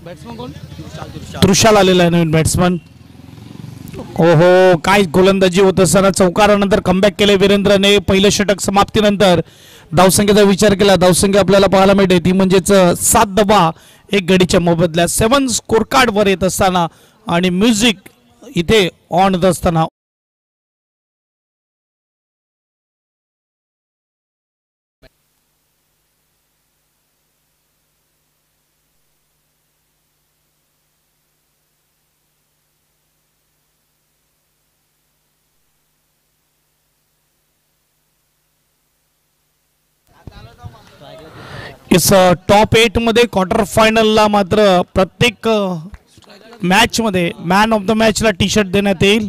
Batsman कोण? तृषाल आलेला आहे नवीन बॅट्समन. ओहो, काय गोलंदाजी होत असताना चौकारानंतर कमबॅक केले वीरेंद्रने. पहिलं षटक समाप्तीनंतर धावसंख्येचा विचार केला. धावसंख्या आपल्याला पाहायला मिळते ती म्हणजेच 7 धावा 1 गडीच्या मोबदल्यात. 7 स्कोर कार्ड वर येत असताना आणि म्युझिक इथे ऑन होत असताना इस टॉप 8 मध्ये क्वार्टर फायनलला मात्र प्रत्येक मॅच मध्ये मॅन ऑफ द मॅचला टी शर्ट देण्यात येईल.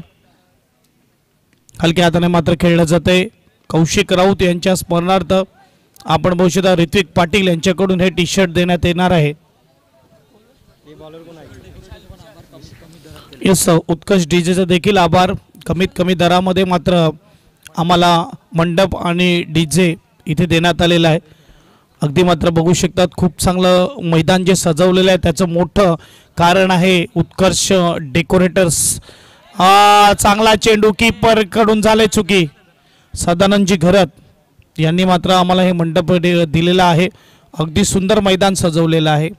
हलक्या हाताने मात्र खेळलं जाते. कौशिक राऊत यांच्या स्मरणार्थ आपण बघू शकता ऋत्विक पाटील यांच्याकडून हे टी शर्ट देण्यात येणार आहे. येस, उत्कर्ष डीजेचा देखील आभार. कमीत कमी दरामध्ये मात्र आम्हाला मंडप आणि डीजे इथे देण्यात आलेला आहे. अगदी मात्र बघू शकतात खूप चांगलं मैदान जे सजवलेलं आहे त्याचं मोठं कारण आहे उत्कर्ष डेकोरेटर्स. चांगला चेंडू कीपर कडून झाले चुकी. सदानंदजी घरत यांनी मात्र आम्हाला हे मंडप दिलेला आहे. अगदी सुंदर मैदान सजवलेलं आहे.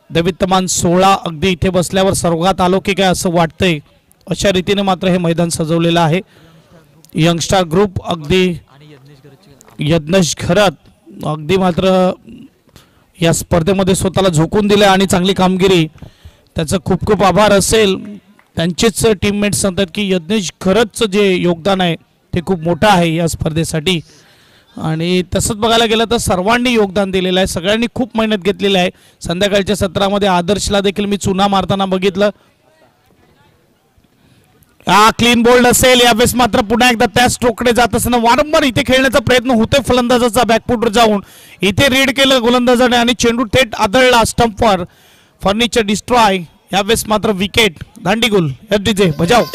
दैवित्यमान 16 अगदी इथे बसल्यावर सर्वात अलौकिक आहे असं वाटतंय अशा रीतीने मात्र हे मैदान सजवलेलं आहे. यंगस्टार ग्रुप अगदी यज्ञेश घरत अगदी मात्र या स्पर्धेमध्ये स्वतःला झोकून दिले आणि चांगली कामगिरी त्याचं खूप खूप आभार असेल. त्यांचेच टीममेट्स सांगतात की यज्ञेश खरंच जे योगदान आहे ते खूप मोठं आहे या स्पर्धेसाठी. आणि तसंच बघायला गेलं तर सर्वांनी योगदान दिलेलं आहे. सगळ्यांनी खूप मेहनत घेतलेली आहे. संध्याकाळच्या सत्रामध्ये आदर्शला देखील मी चुना मारताना बघितलं. क्लीन बोल्ड असेल. यावेळेस मात्र पुन्हा एकदा त्या स्ट्रोककडे जात असताना वारंवार इथे खेळण्याचा प्रयत्न होतोय फलंदाजाचा बॅकफुटवर जाऊन. इथे रीड केलं गोलंदाजाने आणि चेंडू थेट आदळला स्टंपवर. Furniture destroy. यावेळेस मात्र विकेट. दांडीगुल. एफडीजे बजाव.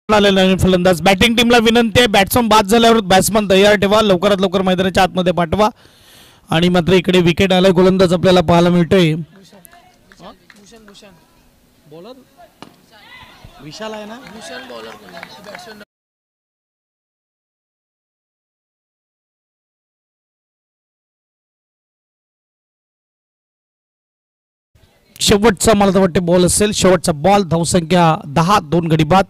फलंदाज बॅटिंग टीमला विनंती आहे बॅट्समन बाद झाल्यावर बॅट्समन तयार ठेवा. लवकरात लवकर मैदानाच्या आतमध्ये पाठवा. आणि मात्र इकडे विकेट आलाय. गोलंदाज आपल्याला पाहायला मिळतोय बॉलर विशाल आहे ना. शेवटचा मला तर वाटते बॉल असेल. शेवटचा बॉल. धावसंख्या 10 2 गडी बाद.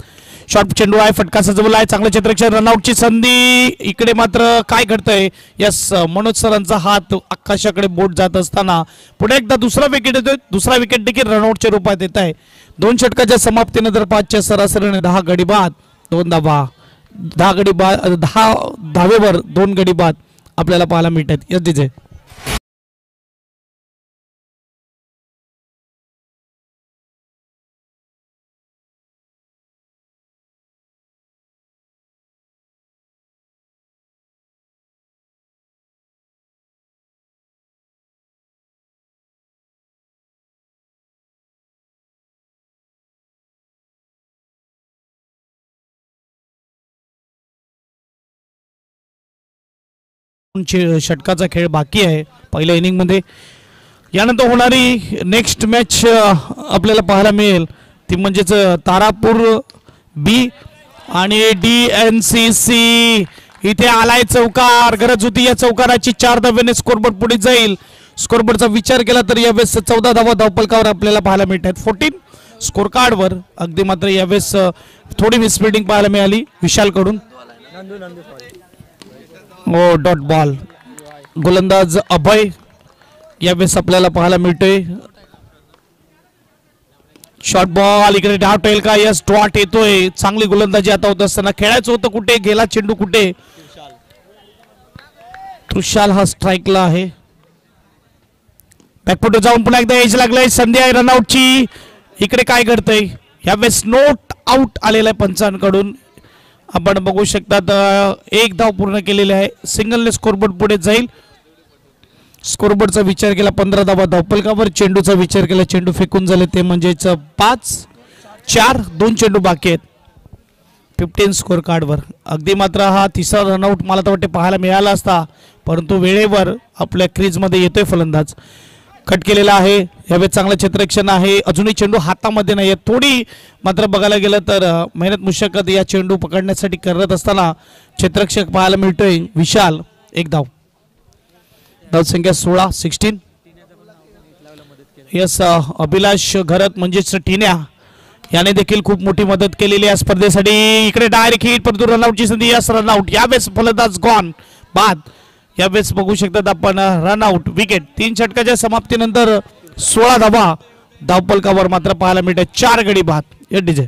शॉर्ट चेंडू आहे. फटका सजवला आहे. चांगलं क्षेत्ररक्षण. रनआउटची संधी. इकडे मात्र काय घडतंय. यस, मनोज सरांचा हात आकाशाकडे बोट जात असताना पुढे एकदा दुसरा विकेट येतोय. दुसरा विकेट देखील रनआउटच्या रूपात येत आहे. 2 षटकाच्या समाप्तीनंतर 5च्या सरासरीने 10 गडी बाद 2 धावा. 10 गडी बाद 10 धावेवर 2 गडी बाद आपल्याला पाहायला मिळतात. Yes DJ. षटकाचा खेळ बाकी आहे पहिल्या इनिंग मध्ये. यानंतर होणारी नेक्स्ट मॅच आपल्याला पाहायला मिळेल ती म्हणजेच तारापूर बी आणि DNCC. इथे आलाय चौकार. गरज होती या चौकाराची. 4 धाव्याने स्कोरबोर्ड पुढे जाईल. स्कोरबोर्डचा विचार केला तर यावेळेस 14 धावा धावपलकावर आपल्याला पाहायला मिळतात. 14 स्कोर कार्डवर. अगदी मात्र यावेळेस थोडी मिसफिल्डिंग पाहायला मिळाली विशाल कडून. Oh dot ball. गोलंदाज अभय यावेळेस आपल्याला पाहायला मिळतोय. Short ball. इकडे डाउट येईल का. यस, डॉट येतोय. चांगली गोलंदाजी आता होत असताना खेळायचं होतं कुठे. गेला चेंडू कुठे. तृषाल हा स्ट्राईकला आहे. बॅकफुट जाऊन पुन्हा एकदा एज लागलाय. संधी आहे रनआउटची. इकडे काय घडतंय. यावेळेस नोट आउट आलेला आहे पंचांकडून. आपण बघू शकतात एक धाव पूर्ण केलेली आहे. सिंगलने स्कोरबोर्ड पुढे जाईल. स्कोरबोर्डचा विचार केला 15 धावा धावफलकावर. चेंडूचा विचार केला, चेंडू फेकून झाले ते म्हणजेच 5-4. 2 चेंडू बाकी आहेत 15 स्कोर कार्डवर. अगदी मात्र हा तिसरा रनआउट मला तर वाटते पाहायला मिळाला असता, परंतु वेळेवर आपल्या क्रीजमध्ये येतोय फलंदाज. कट केलेला आहे. यावेळी चांगलं क्षेत्ररक्षण आहे. अजूनही चेंडू हातामध्ये नाही आहे. थोडी मात्र बघायला गेलं तर मेहनत मुशक्कत या चेंडू पकडण्यासाठी करत असताना क्षेत्ररक्षक पाहायला मिळतोय विशाल. एक धाव. धावसंख्या 16. यस अभिलाष घरत म्हणजेच टिन्या याने देखील खूप मोठी मदत केलेली आहे स्पर्धेसाठी. इकडे डायरेक्ट हिट परंतु रनआउटची संधी. Yes run out. यावेळेस फलंदाज गॉन बाद. यावेळेस बघू शकतात आपण रनआउट विकेट. 3 षटकाच्या समाप्तीनंतर 16 धावा धावफलकावर मात्र पाहायला मिळते. 4 गडी बाद. डीजे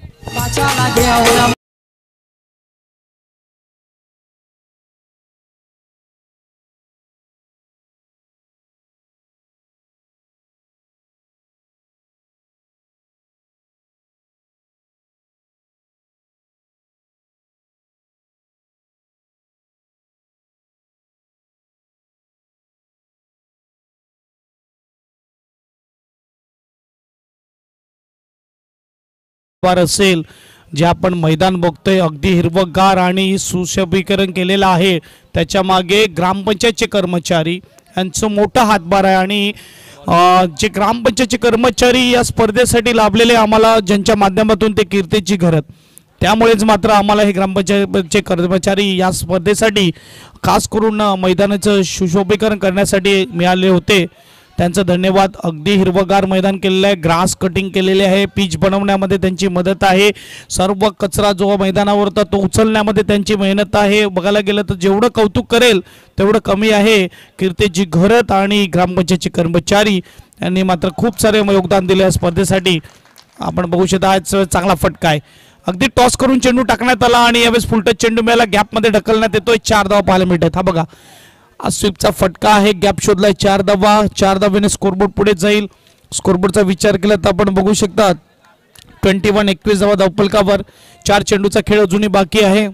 असेल जे आपण मैदान बघतोय अगदी हिरवगार आणि सुशोभीकरण केलेलं आहे. त्याच्या मागे ग्रामपंचायतचे कर्मचारी यांचं मोठा हातभार आहे आणि जे ग्रामपंचायतचे कर्मचारी या स्पर्धेसाठी लाभलेले आम्हाला ज्यांच्या माध्यमातून ते कीर्तीची घरत, त्यामुळेच मात्र आम्हाला हे ग्रामपंचायतचे कर्मचारी या स्पर्धेसाठी खास करून मैदानाचं सुशोभीकरण करण्यासाठी मिळाले होते. त्यांचं धन्यवाद. अगदी हिरवगार मैदान केलेलं आहे. ग्रास कटिंग केलेले आहे. पिच बनवण्यामध्ये त्यांची मदत आहे. सर्व कचरा जो मैदानावर होता तो उचलण्यामध्ये त्यांची मेहनत आहे. बघायला गेलं तर जेवढं कौतुक करेल तेवढं कमी आहे. कीर्तीजी घरत आणि ग्रामपंचायतचे कर्मचारी यांनी मात्र खूप सारे योगदान दिले स्पर्धेसाठी. आपण बघू शकता आज चांगला फटका आहे. अगदी टॉस करून चेंडू टाकण्यात आला आणि यावेळेस फुलटच चेंडू मिळाला. गॅपमध्ये ढकलण्यात येतोय. 4 धावा पाहायला मिळतात. हा बघा स्वीपचा फटका आहे. गॅप शोधलाय. 4 धावा. 4 धावेने स्कोरबोर्ड पुढे जाईल. स्कोरबोर्डचा विचार केला तर आपण बघू शकता 21 धावा धावफलकावर. 4 चेंडूचा खेळ अजूनही बाकी आहे.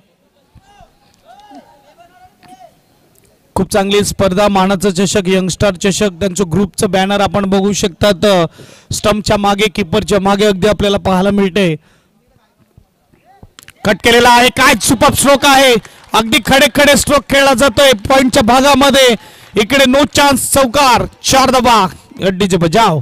खूप चांगली स्पर्धा. मानाचा चषक, यंगस्टार चषक, त्यांचं ग्रुपचं बॅनर आपण बघू शकतात. स्टंपच्या मागे, किपरच्या मागे अगदी आपल्याला पाहायला मिळते. कट केलेला आहे. काय सुपर स्ट्रोक आहे. अगदी खडे खडे स्ट्रोक खेळला जातोय पॉइंटच्या भागामध्ये. इकडे नो चान्स. चौकार. 4 धावा. डीजे बजाव.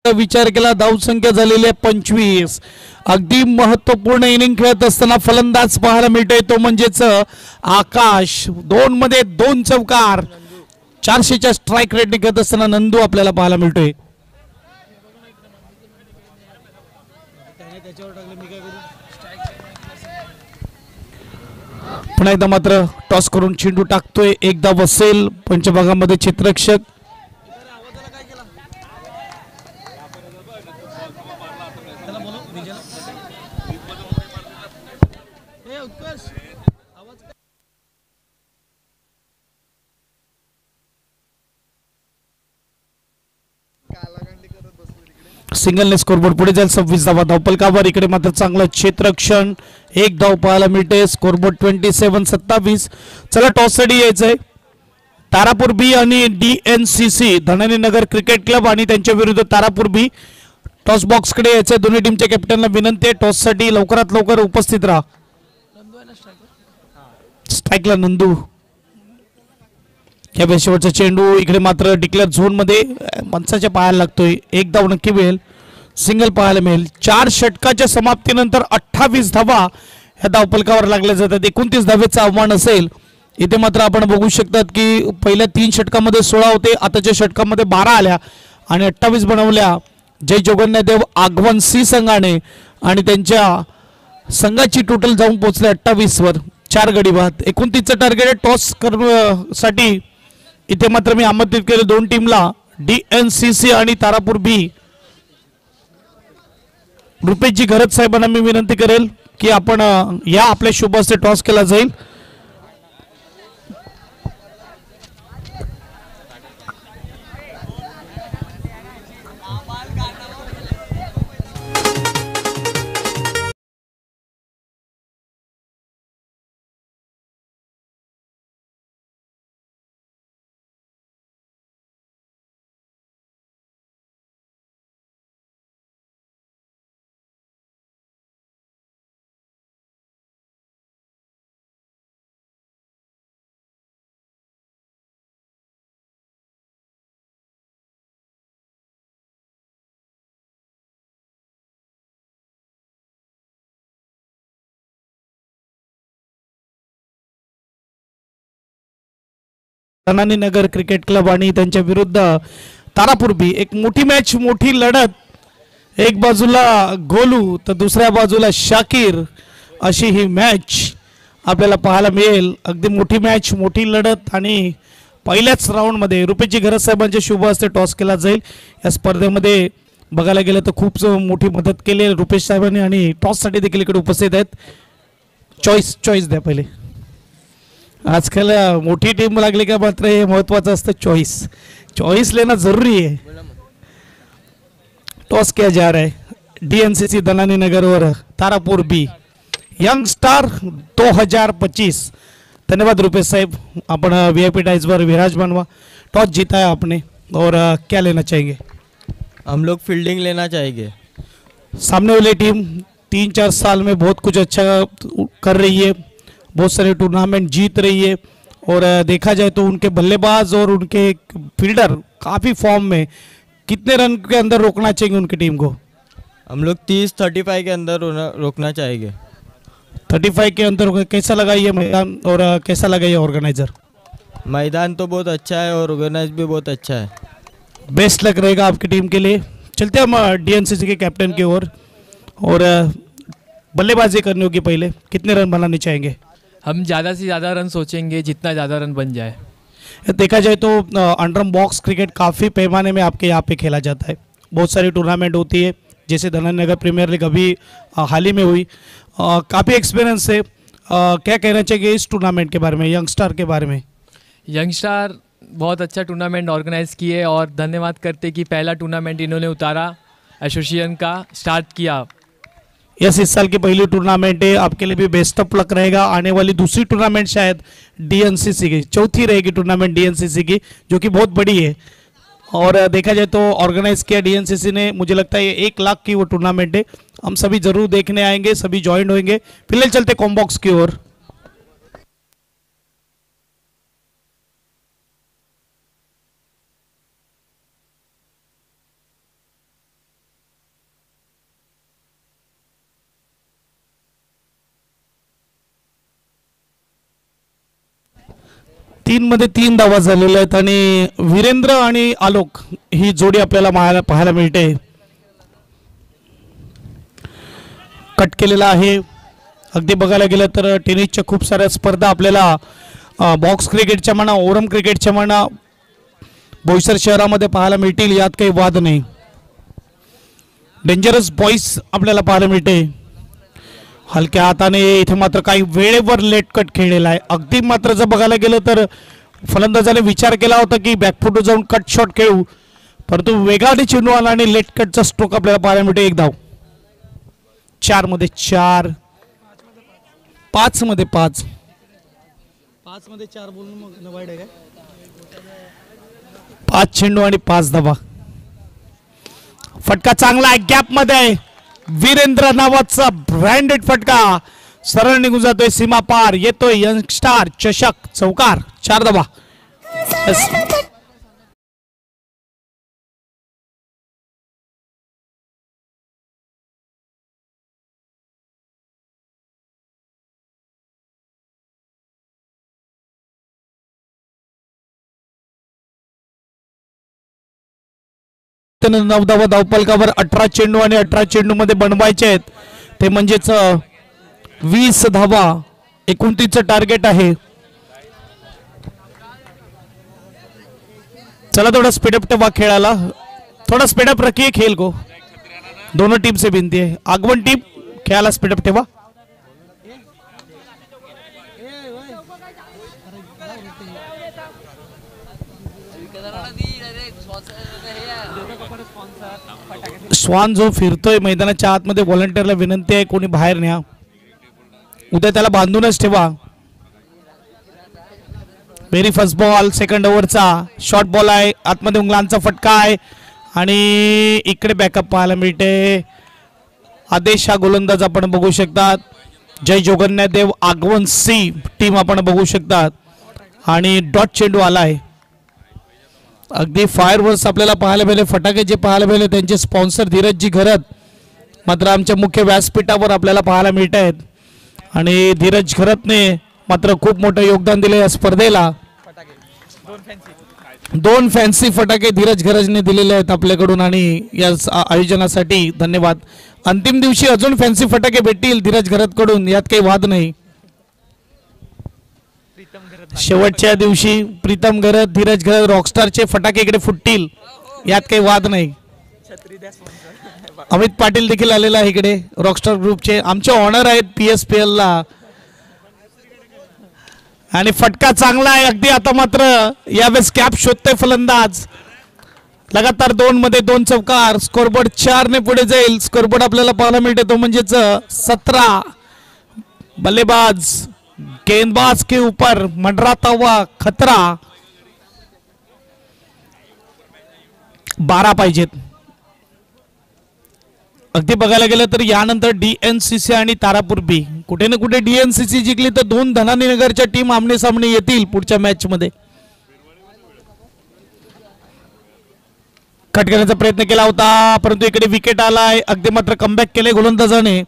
विचार केला धावसंख्या झालेली आहे 25. अगदी महत्वपूर्ण इनिंग खेळत असताना फलंदाज पाहायला मिळतोय तो म्हणजेच आकाश. 2 मध्ये 2 चौकार. 400च्या स्ट्राईक रेट खेळत असताना नंदू आपल्याला पाहायला मिळतोय. पुन्हा एकदा मात्र टॉस करून चेंडू टाकतोय. एकदा बसेल पंचभागामध्ये क्षेत्ररक्षक. सिंगलने स्कोरबोर्ड पुढे जाईल. 26 धावा धावफलकावर. इकडे मात्र चांगलं क्षेत्ररक्षण. 1 धाव पाहायला मिळते. स्कोरबोर्ड 27-27. चला टॉस साठी यायचंय. तारापूर बी आणि DNCC Dhanani Nagar cricket club आणि त्यांच्या विरुद्ध तारापूर बी. टॉस बॉक्स कडे यायचंय. दोन्ही टीमच्या कॅप्टनला विनंती आहे टॉस साठी लवकरात लवकर उपस्थित राहा. स्ट्राईकला नंदू. या शेवटचा चेंडू. इकडे मात्र डिक्लेअर झोन मध्ये मंचाच्या पाहायला लागतोय. 1 धाव नक्की मिळेल. सिंगल पाहायला मिळेल. 4 षटकाच्या समाप्तीनंतर 28 धावा ह्या धावफलकावर लागल्या जातात. 29 धावेचा आव्हान असेल. इथे मात्र आपण बघू शकतात की पहिल्या 3 षटकामध्ये 16 होते. आताच्या षटकामध्ये 12 आल्या आणि 28 बनवल्या जय जोगन्नादेव आगवन सी संघाने आणि त्यांच्या संघाची टोटल जाऊन पोहोचले 28 वर. 4 गडी बाद. 29चं टार्गेट आहे टॉस साठी. इथे मात्र मी आमंत्रित केले 2 टीमला DNCC आणि तारापूर बी. रुपेशजी घरत साहेबांना मी विनंती करेल की आपण या आपल्या शुभ हस्ते टॉस केला जाईल. तनानी नगर क्रिकेट क्लब आणि त्यांच्या विरुद्ध तारापूर बी एक मोठी मॅच, मोठी लढत. एक बाजूला गोलू तर दुसऱ्या बाजूला शाकीर, अशी ही मॅच आपल्याला पाहायला मिळेल. अगदी मोठी मॅच, मोठी लढत आणि पहिल्याच राऊंडमध्ये रुपेशजी घरत साहेबांच्या शुभ हस्ते टॉस केला जाईल. या स्पर्धेमध्ये बघायला गेलं तर खूप मोठी मदत केली आहे रुपेश साहेबांनी आणि टॉससाठी देखील इकडे उपस्थित आहेत. चॉईस द्या पहिले. आजकल मोठी टीम लागली का मात्र हे महत्वाचं असतं, चॉईस लेना जरूरी है. टॉस किया जा रहा है डीएनसीसी दनानी नगर और तारापुर बी यंग स्टार 2025. धन्यवाद रुपेश साहब, अपन वीआईपी टाइज पर विराजमान हुआ. टॉस जीता है आपने और क्या लेना चाहेंगे? हम लोग फील्डिंग लेना चाहेंगे. सामने वाली टीम 3-4 साल में बहुत कुछ अच्छा कर रही है, बहुत सारे टूर्नामेंट जीत रही है और देखा जाए तो उनके बल्लेबाज और उनके फील्डर काफ़ी फॉर्म में. कितने रन के अंदर रोकना चाहिए उनकी टीम को? हम लोग 30-35 के अंदर रोकना चाहेंगे. 35 के अंदर. कैसा लगा ये मैदान और कैसा लगा ये ऑर्गेनाइजर? मैदान तो बहुत अच्छा है और ऑर्गेनाइज भी बहुत अच्छा है. बेस्ट लग रहेगा आपकी टीम के लिए. चलते हम डीएनसीसी के कैप्टन की ओर और बल्लेबाजी करने होगी. पहले कितने रन बनाने चाहेंगे? हम ज़्यादा से ज़्यादा रन सोचेंगे, जितना ज़्यादा रन बन जाए. देखा जाए तो अंडरम बॉक्स क्रिकेट काफ़ी पैमाने में आपके यहाँ पे खेला जाता है. बहुत सारी टूर्नामेंट होती है, जैसे धनन नगर प्रीमियर लीग अभी हाल ही में हुई. काफ़ी एक्सपीरियंस है. क्या कहना चाहिए इस टूर्नामेंट के बारे में, यंगस्टार के बारे में? यंगस्टार बहुत अच्छा टूर्नामेंट ऑर्गेनाइज़ किए और धन्यवाद करते कि पहला टूर्नामेंट इन्होंने उतारा, एसोसिएशन का स्टार्ट किया. यस, इस साल की पहली टूर्नामेंट है, आपके लिए भी बेस्ट ऑफ लक रहेगा. आने वाली दूसरी टूर्नामेंट शायद डीएनसीसी की, चौथी रहेगी टूर्नामेंट डीएनसीसी की, जो कि बहुत बड़ी है. और देखा जाए तो ऑर्गेनाइज किया डीएनसीसी ने. मुझे लगता है 1 लाख की वो टूर्नामेंट है. हम सभी जरूर देखने आएंगे, सभी ज्वाइन होंगे. फिलहाल चलते कॉम्बॉक्स की ओर. तीन मध्ये 3 धावा झालेल्या आहेत आणि वीरेंद्र आणि आलोक ही जोडी आपल्याला पाहायला मिळते. कट केलेला आहे. अगदी बघायला गेलं तर टेनिसच्या खूप साऱ्या स्पर्धा आपल्याला बॉक्स क्रिकेटच्या म्हणा, ओरम क्रिकेटच्या म्हणा, बोईसर शहरामध्ये पाहायला मिळतील, यात काही वाद नाही. डेंजरस बॉईस आपल्याला पाहायला मिळते. हलक्या हाताने इथे मात्र काही वेळेवर लेट कट खेळलेला आहे. अगदी मात्र जर बघायला गेलं तर फलंदाजाने विचार केला होता की बॅकफुट जाऊन कट शॉट खेळू, परंतु वेगाने चेंडू आला आणि लेट कटचा स्ट्रोक आपल्याला पाहायला मिळते. 1 धाव. 4 मध्ये 4, 5 मध्ये 5, 5 मध्ये 4 बोलून मग वाईट आहे काय? 5 चेंडू आणि 5 धावा. फटका चांगला आहे, गॅप मध्ये आहे. वीरेंद्र नावाचा ब्रँडेड फटका सरळ निघून जातोय, सीमा पार येतोय. यंगस्टार चषक चौकार, 4 धावा. त्यानं 9 धावा धावपलकावर. 18 चेंडू आणि 18 चेंडू मध्ये बनवायचे आहेत, ते म्हणजेच 20 धावा. 29चं टार्गेट आहे. चला थोड़ा स्पीडअप ठेवा खेळाला, थोड़ा स्पीडअप रखिए खेल को. दोनों टीम से विनती है, आगमन टीम खेळाला स्पीडअप ठेवा. श्वान जो फिरतोय मैदानाच्या आतमध्ये व्हॉलंटियरला विनंती आहे कोणी बाहेर न्या, उद्या त्याला बांधूनच ठेवा. व्हेरी फर्स्ट बॉल सेकंड ओव्हरचा शॉर्ट बॉल आहे, आतमध्ये उंगलांचा फटका आहे आणि इकडे बॅकअप पाहायला मिळते. आदेश हा गोलंदाज आपण बघू शकतात. जय जोगन्नादेव आगवण सी टीम आपण बघू शकतात आणि डॉट चेंडू आला आहे. अगदी फायरवर्क्स आपल्याला पाहायला मिळाले, फटाके जे पाहायला मिळाले त्यांचे स्पॉन्सर धीरजजी घरत मात्र आमच्या मुख्य व्यासपीठावर आपल्याला पाहायला मिळत आहेत आणि धीरज घरतने मात्र खूप मोठं योगदान दिले या स्पर्धेला. दोन फॅन्सी फटाके धीरज घरजने दिलेले आहेत आपल्याकडून आणि या आयोजनासाठी धन्यवाद. अंतिम दिवशी अजून फॅन्सी फटाके भेटतील धीरज घरतकडून, यात काही वाद नाही. शेवटच्या दिवशी प्रीतम घरत धीरज घरत रॉकस्टारचे फटाके इकडे फुटतील, यात काही वाद नाही. अमित पाटील देखील आलेला आहे इकडे रॉकस्टार ग्रुपचे, आमचे ऑनर आहेत PSPL ला आणि फटका चांगला आहे अगदी. आता मात्र यावेळेस कॅप शोधतोय फलंदाज, लगातार 2 मध्ये 2 चौकार, स्कोरबोर्ड 4 ने पुढे जाईल. स्कोरबोर्ड आपल्याला पाहायला मिळते तो म्हणजेच 17. बल्लेबाज गेंदबाज के ऊपर मंडराता हुआ खतरा, 12 पाहिजेत. अगदी बघायला गेलं तर यानंतर DNCC आणि तारापूर बी, कुठे ना कुठे DNCC जिंकली तर 2 धनानीनगरच्या टीम आमने सामने येतील पुढच्या मॅच मध्ये. कट करण्याचा प्रयत्न केला होता परंतु इकडे विकेट आलाय. अगदी मात्र कमबॅक केले गोलंदाजाने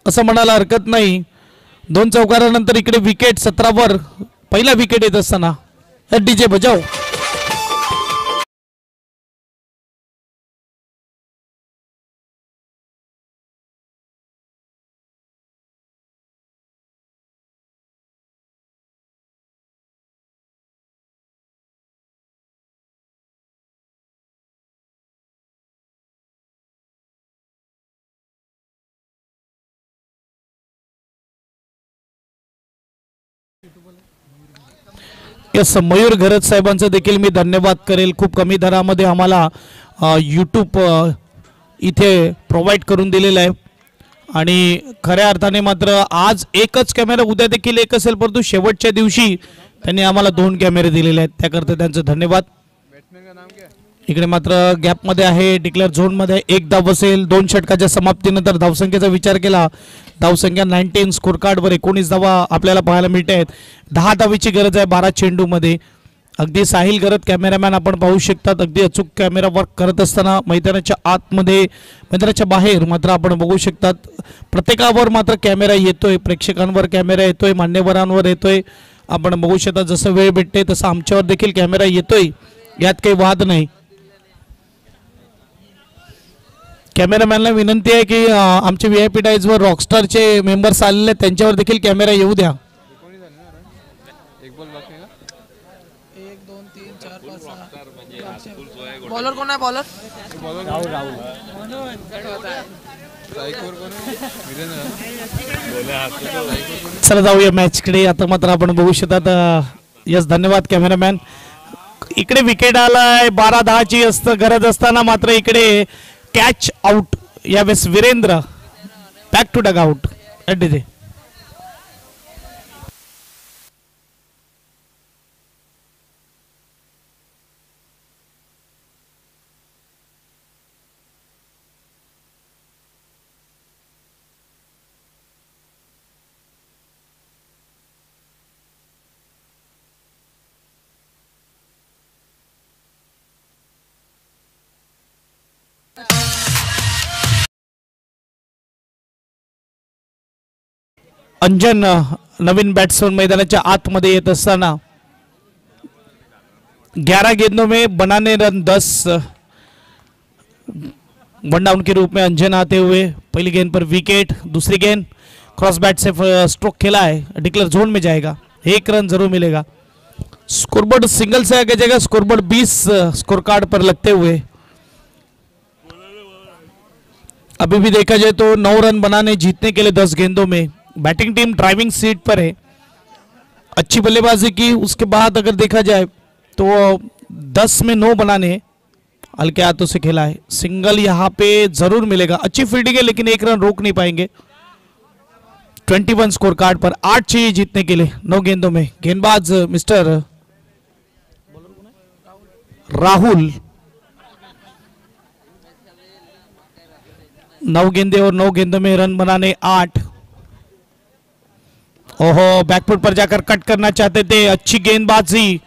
असं म्हणायला हरकत नाही. 2 चौकारानंतर इकडे विकेट 17 वर पहिला विकेट येत असताना DJ बजाव. यस, मयूर घरत साहेबांचं देखील मी धन्यवाद करेल. खूप कमी दरामध्ये आम्हाला यूट्यूब इथे प्रोव्हाइड करून दिलेलं आहे आणि खऱ्या अर्थाने मात्र आज एकच कॅमेरा, उद्या देखील एक असेल परंतु शेवटच्या दिवशी त्यांनी आम्हाला 2 कॅमेरे दिलेले आहेत, त्याकरता त्यांचं धन्यवाद. इकडे मात्र गॅपमध्ये आहे, डिक्लेअर झोनमध्ये 1 धाव बसेल. 2 षटकाच्या समाप्तीनंतर धावसंख्येचा विचार केला, धावसंख्या 19, स्कोर कार्डवर 19 धावा आपल्याला पाहायला मिळते आहेत. 10 धावीची गरज आहे 12 चेंडूमध्ये. अगदी साहिल करत कॅमेरामॅन आपण पाहू शकतात, अगदी अचूक कॅमेरा वर्क करत असताना मैदानाच्या आतमध्ये मैदानाच्या बाहेर मात्र आपण बघू शकतात प्रत्येकावर मात्र कॅमेरा येतोय, प्रेक्षकांवर कॅमेरा येतोय, मान्यवरांवर येतोय. आपण बघू शकता जसं वेळ भेटते तसं आमच्यावर देखील कॅमेरा येतोय, यात काही वाद नाही. कॅमेरामॅनला विनंती आहे की आमचे VIP टाईजवर रॉकस्टारचे मेंबर्स आलेले आहेत त्यांच्यावर देखील कॅमेरा येऊ द्या. 1 2 3 4 5 6 बॉलर कोण आहे? बॉलर चला जाऊया मॅचकडे. आता मात्र आपण बघू शकतात. यस, धन्यवाद कॅमेरामॅन. इकडे विकेट आलाय 12-10ची गरज असताना मात्र इकडे कॅच आउट. यावेळेस Virendra back to dugout. Anjan नवीन बॅट्समन मैदानाच्या आतमध्ये येत असताना 11 गेंदों में बनाने रन 10 वन डाउन के रूप में अंजन आते हुए पहली गेंद पर विकेट, दूसरी गेंद क्रॉस बैट से स्ट्रोक खेला है, डिक्लेयर जोन में जाएगा, 1 रन जरूर मिलेगा. स्कोरबोर्ड सिंगल से आगे जाएगा, स्कोरबोर्ड 20 स्कोर कार्ड पर लगते हुए अभी भी देखा जाए तो 9 रन बनाने जीतने के लिए 10 गेंदों में बैटिंग टीम ड्राइविंग सीट पर है। अच्छी बल्लेबाजी की, उसके बाद अगर देखा जाए तो 10 में 9 बनाने हल्के हाथों से खेला है। सिंगल यहाँ पे जरूर मिलेगा। अच्छी फील्डिंग है लेकिन 1 रन रोक नहीं पाएंगे। 21 स्कोर कार्ड पर 8 चाहिए जीतने के लिए 9 गेंदों में। गेंदबाज मिस्टर राहुल। 9 गेंदे और 9 गेंदों में रन बनाने 8। ओहो, बैकफुट पर जाकर कट करना चाहते थे। अच्छी गेंदबाजी।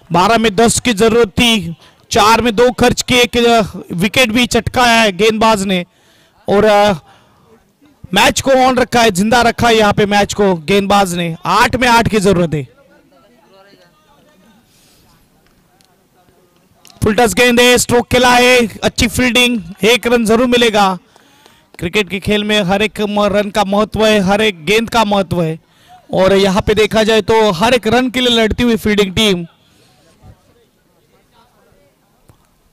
12 में 10 की जरूरत थी। 4 में 2 खर्च किए, विकेट भी चटकाया है गेंदबाज ने और मैच को ऑन रखा है, जिंदा रखा है यहाँ पे मैच को गेंदबाज ने। 8 में 8 की जरूरत है। फुलटस गेंद है, स्ट्रोक खेला है, अच्छी फील्डिंग, 1 रन जरूर मिलेगा। क्रिकेट के खेल में हर एक रन का महत्व है, हर एक गेंद का महत्व है और यहाँ पे देखा जाए तो हर एक रन के लिए लड़ती हुई फील्डिंग टीम।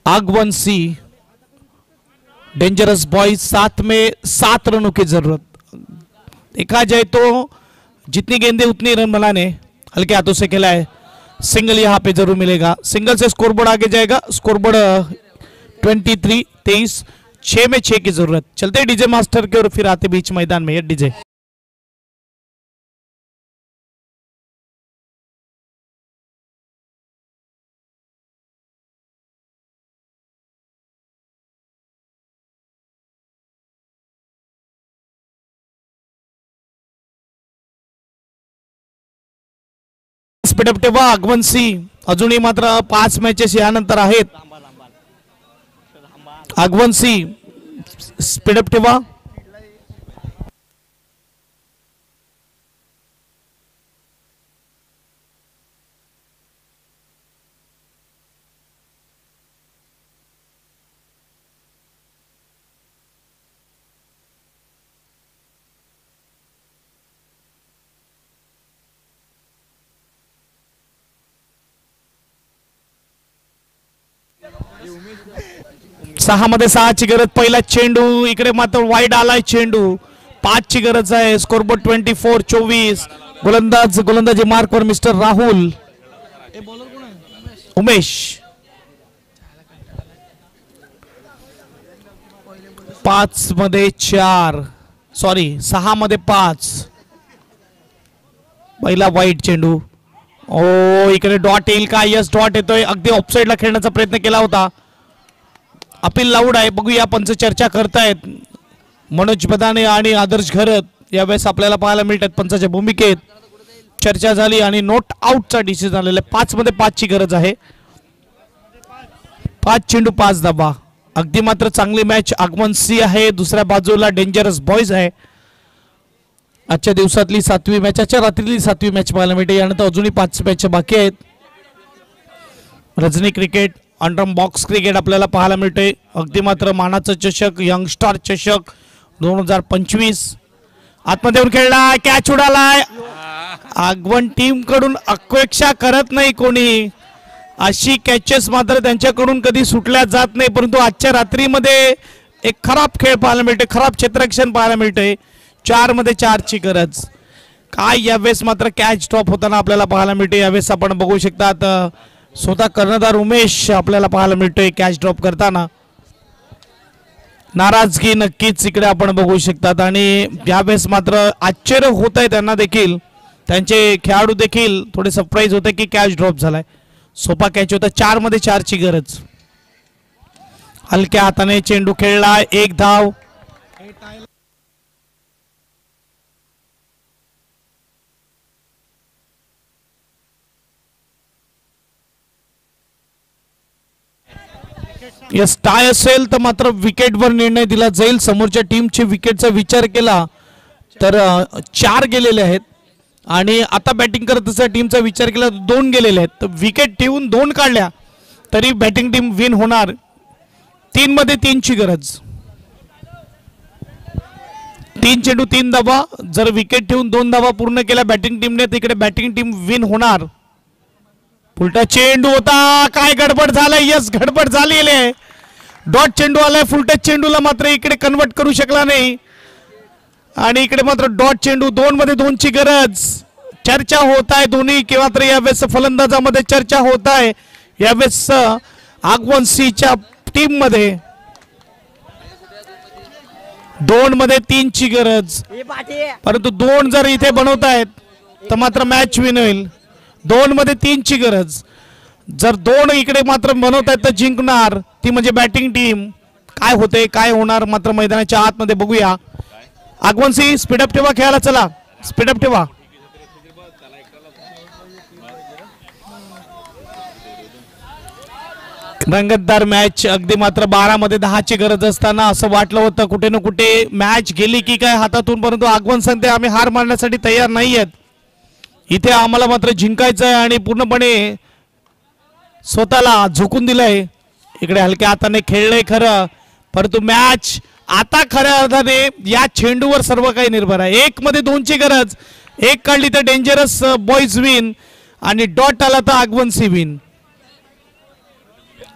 आगवंशी डेंजरस बॉयज 7 में 7 रनों की जरूरत। देखा जाए तो जितनी गेंदें उतनी रन बनाने हल्के हाथों से खेला है। सिंगल यहाँ पे जरूर मिलेगा। सिंगल से स्कोरबोर्ड आगे जाएगा। स्कोरबोर्ड 23 6 में 6 की जरूरत। चलते डीजे मास्टर के और फिर आते बीच मैदान में। डीजे स्पीडअप ठेवा। आगवंशी अजूनही मात्र 5 मॅचेस यानंतर आहेत। आगवंशी स्पीडअप ठेवा। सहा मध्ये 6 ची गरज। पहिला चेंडू, इकडे मात्र वाईड आलाय चेंडू। 5 ची गरज आहे। स्कोरबोर्ड 24 गोलंदाजी मार्कवर मिस्टर राहुल। उमेश 5 मध्ये 4, सॉरी 6 मध्ये 5। पहिला वाईड चेंडू। ओ, इकडे डॉट येईल का? यस, डॉट येतोय। अगदी ऑफसाईडला खेळण्याचा प्रयत्न केला होता। अपील लाऊड आहे, बघूया पंच चर्चा करतायत। मनोज बदाने आणि आदर्श घरत यावेळेस आपल्याला पाहायला मिळतात पंचाच्या भूमिकेत। चर्चा झाली आणि नॉट आउटचा डिसिजन झालेला आहे। 5 मध्ये 5 ची गरज आहे। 5 चेंडू 5 धावा। अगदी मात्र चांगली मॅच आगवंशी आहे, दुसऱ्या बाजूला डेंजरस बॉयज आहे। आजच्या दिवसातली 7वी मॅच, आजच्या रात्रीतली 7वी मॅच पाहायला मिळते। यानंतर अजूनही 5 मॅच बाकी आहेत। रजनी क्रिकेट, अंडरम बॉक्स क्रिकेट आपल्याला पाहायला मिळते। अगदी मात्र मानाचा चषक, यंगस्टार चषक 2025 आतमध्ये येऊन खेळला, कॅच उडालाय। आगवण टीम कडून अपेक्षा करत नाही कोणी, अशी कॅचेस मात्र त्यांच्याकडून कधी सुटल्या जात नाही। परंतु आजच्या रात्रीमध्ये एक खराब खेळ पाहायला मिळते, खराब क्षेत्ररक्षण पाहायला मिळते। 4 मध्ये 4 ची गरज। काय यावेळेस मात्र कॅच ड्रॉप होताना आपल्याला पाहायला मिळते। यावेळेस आपण बघू शकतात स्वतः कर्णधार उमेश आपल्याला पाहायला मिळतोय कॅच ड्रॉप करताना। नाराजगी नक्कीच इकडे आपण बघू शकतात आणि यावेळेस मात्र आश्चर्य होत आहे त्यांना देखील, त्यांचे खेळाडू देखील थोडे सरप्राईज होते की कॅच ड्रॉप झालाय। सोपा कॅच होता। 4 मध्ये 4 ची गरज। हलक्या हाताने चेंडू खेळला, 1 धाव। यस, टाय असेल तर मात्र विकेटवर निर्णय दिला जाईल। समोरच्या टीमचे विकेटचा विचार केला तर 4 गेलेले आहेत आणि आता बॅटिंग करत असलेल्या टीमचा विचार केला 2 गेलेले आहेत। तर विकेट ठेवून 2 काढल्या तरी बॅटिंग टीम विन होणार। 3 मध्ये 3 ची गरज। 3 चेंडू 3 धावा। जर विकेट ठेवून 2 धावा पूर्ण केल्या बॅटिंग टीमने तिकडे बॅटिंग टीम विन होणार। उलटा चेंडू होता, काय गडबड झालं? यस, गडबड झालेली आहे। डॉट चेंडू आलाय, फुलटच चेंडूला मात्र इकडे कन्वर्ट करू शकला नाही आणि इकडे मात्र डॉट चेंडू 2 मध्ये 2ची गरज. चर्चा होत आहे दोन्ही किंवा तर यावेळेस फलंदाजामध्ये चर्चा होत आहे यावेळेस आगवण सीच्या टीम मध्ये 2 मध्ये 3ची गरज, परंतु 2 जर इथे बनवतायत तर मात्र मॅच विन होईल. 2 मध्ये 3ची गरज, जर 2 इकडे मात्र बनवतायत तर जिंकणार ती म्हणजे बॅटिंग टीम. काय होते काय होणार मात्र मैदानाच्या आतमध्ये बघूया. आगवण सी स्पीडअप ठेवा, खेळायला चला, स्पीडअप ठेवा. रंगतदार मॅच, अगदी मात्र 12 मध्ये 10ची गरज असताना असं वाटलं होतं कुठे ना कुठे मॅच गेली की काय हातातून, परंतु आगवण सांगते आम्ही हार मानण्यासाठी तयार नाही आहेत. इथे आम्हाला मात्र जिंकायचं आहे आणि पूर्णपणे स्वतःला झुकून दिलंय. इकडे हलक्या हाताने खेळलंय खरं, परंतु मॅच आता खऱ्या अर्थाने या चेंडूवर सर्व काही निर्भर आहे. 1 मध्ये 2ची गरज, 1 काढली तर डेंजरस बॉईज विन आणि डॉट आला तर आगवण सी विन.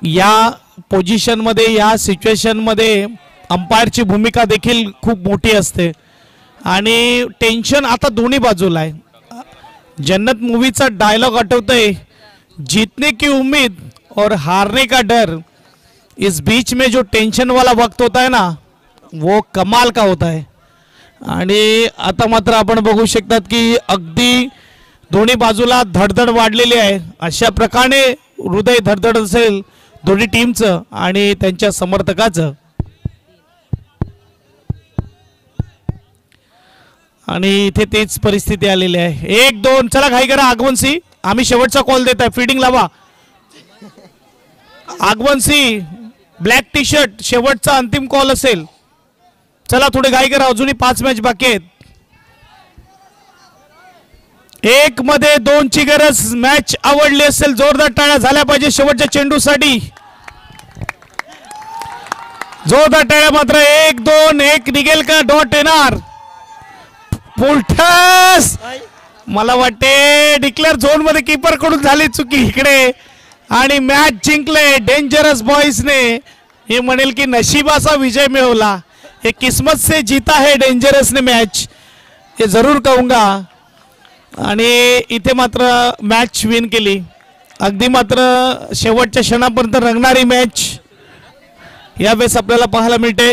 या पोझिशन मध्ये या सिच्युएशन मध्ये अंपायरची भूमिका देखील खूप मोठी असते आणि टेन्शन आता दोन्ही बाजूला आहे. जन्नत मूवीचा डायलॉग आठवतोय, जीतने की उम्मीद और हारने का डर, इस बीच में जो टेंशन वाला वक्त होता है ना वो कमाल का होता है. आणि आता मात्र आपण बघू शकतात की अगदी दोन्ही बाजूला धडधड वाढलेली आहे. अशा प्रकारे हृदय धडधड असेल दोन्ही टीमचं आणि त्यांच्या समर्थकाचं. आणि इथे तेच परिस्थिती आलेली आहे. 1-2 चला घाई करा आगवण सी, आम्ही शेवटचा कॉल देत आहे, फिल्डिंग लावा. आगवण सी ब्लॅक टी शर्ट शेवटचा अंतिम कॉल असेल, चला थोडे घाई करा, अजूनही 5 मॅच बाकी आहेत. 1 मध्ये 2ची गरज, मॅच आवडली असेल जोरदार टाळ्या झाल्या पाहिजे शेवटच्या चेंडूसाठी. जोरदार टाळ्या मात्र 1-2, 1 निघेल का, डॉट येणार. फुलटस मला वाटते डिक्लेअर झोन मध्ये कीपर कडून झाली चुकी इकडे आणि मॅच जिंकले डेंजरस बॉयजने. हे म्हणेल की नशिबाचा विजय मिळवला, हे किस्मत से जीता है डेंजरस ने मॅच, हे जरूर कहूंगा. आणि इथे मात्र मॅच विन केली. अगदी मात्र शेवटच्या क्षणापर्यंत रंगणारी मॅच यावेळेस आपल्याला पाहायला मिळते.